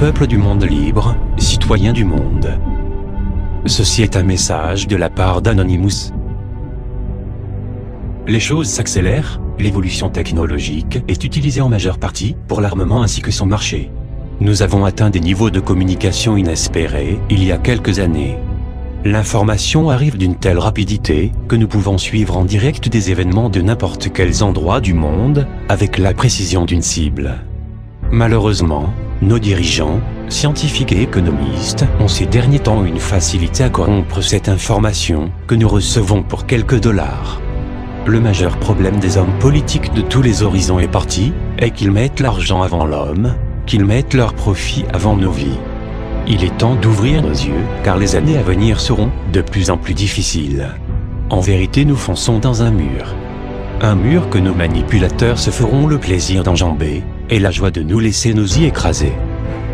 peuple du monde libre, citoyens du monde. Ceci est un message de la part d'Anonymous. Les choses s'accélèrent, l'évolution technologique est utilisée en majeure partie pour l'armement ainsi que son marché. Nous avons atteint des niveaux de communication inespérés il y a quelques années. L'information arrive d'une telle rapidité que nous pouvons suivre en direct des événements de n'importe quels endroits du monde avec la précision d'une cible. Malheureusement, nos dirigeants, scientifiques et économistes ont ces derniers temps une facilité à corrompre cette information que nous recevons pour quelques dollars. Le majeur problème des hommes politiques de tous les horizons et partis est qu'ils mettent l'argent avant l'homme, qu'ils mettent leur profit avant nos vies. Il est temps d'ouvrir nos yeux, car les années à venir seront de plus en plus difficiles. En vérité, nous fonçons dans un mur. Un mur que nos manipulateurs se feront le plaisir d'enjamber, et la joie de nous laisser nous y écraser.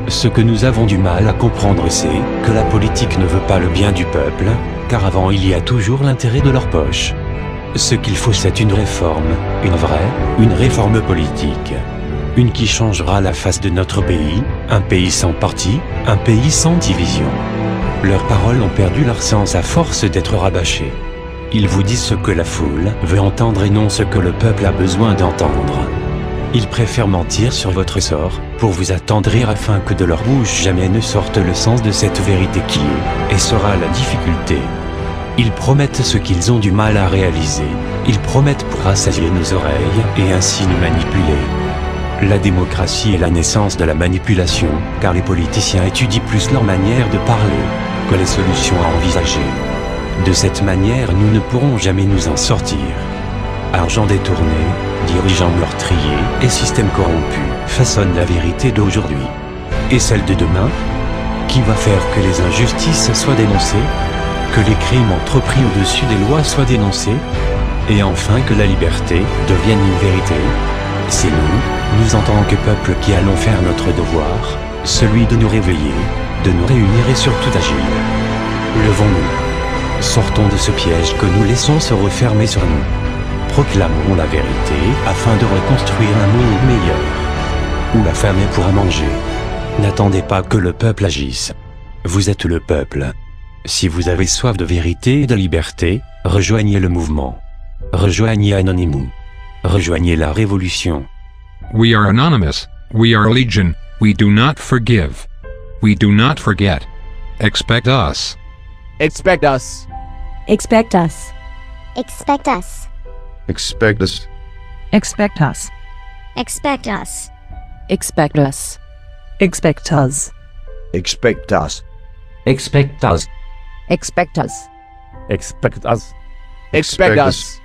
Ce que nous avons du mal à comprendre, c'est que la politique ne veut pas le bien du peuple, car avant il y a toujours l'intérêt de leur poche. Ce qu'il faut, c'est une réforme, une réforme politique. Une qui changera la face de notre pays, un pays sans parti, un pays sans division. Leurs paroles ont perdu leur sens à force d'être rabâchées. Ils vous disent ce que la foule veut entendre et non ce que le peuple a besoin d'entendre. Ils préfèrent mentir sur votre sort, pour vous attendrir afin que de leur bouche jamais ne sorte le sens de cette vérité qui est, et sera la difficulté. Ils promettent ce qu'ils ont du mal à réaliser, ils promettent pour rassasier nos oreilles et ainsi nous manipuler. La démocratie est la naissance de la manipulation, car les politiciens étudient plus leur manière de parler que les solutions à envisager. De cette manière, nous ne pourrons jamais nous en sortir. Argent détourné, dirigeants meurtriers et systèmes corrompus façonnent la vérité d'aujourd'hui. Et celle de demain? Qui va faire que les injustices soient dénoncées? Que les crimes entrepris au-dessus des lois soient dénoncés? Et enfin que la liberté devienne une vérité? C'est nous en tant que peuple qui allons faire notre devoir, celui de nous réveiller, de nous réunir et surtout d'agir. Levons-nous. Sortons de ce piège que nous laissons se refermer sur nous. Proclamons la vérité afin de reconstruire un monde meilleur, où la famille pourra manger. N'attendez pas que le peuple agisse. Vous êtes le peuple. Si vous avez soif de vérité et de liberté, rejoignez le mouvement. Rejoignez Anonymous. Rejoignez la révolution. We are anonymous, we are legion, we do not forgive. We do not forget. Expect us. Expect us. Expect us. Expect us. Expect us. Expect us. Expect us. Expect us. Expect us. Expect us. Expect us. Expect us. Expect us. Expect us.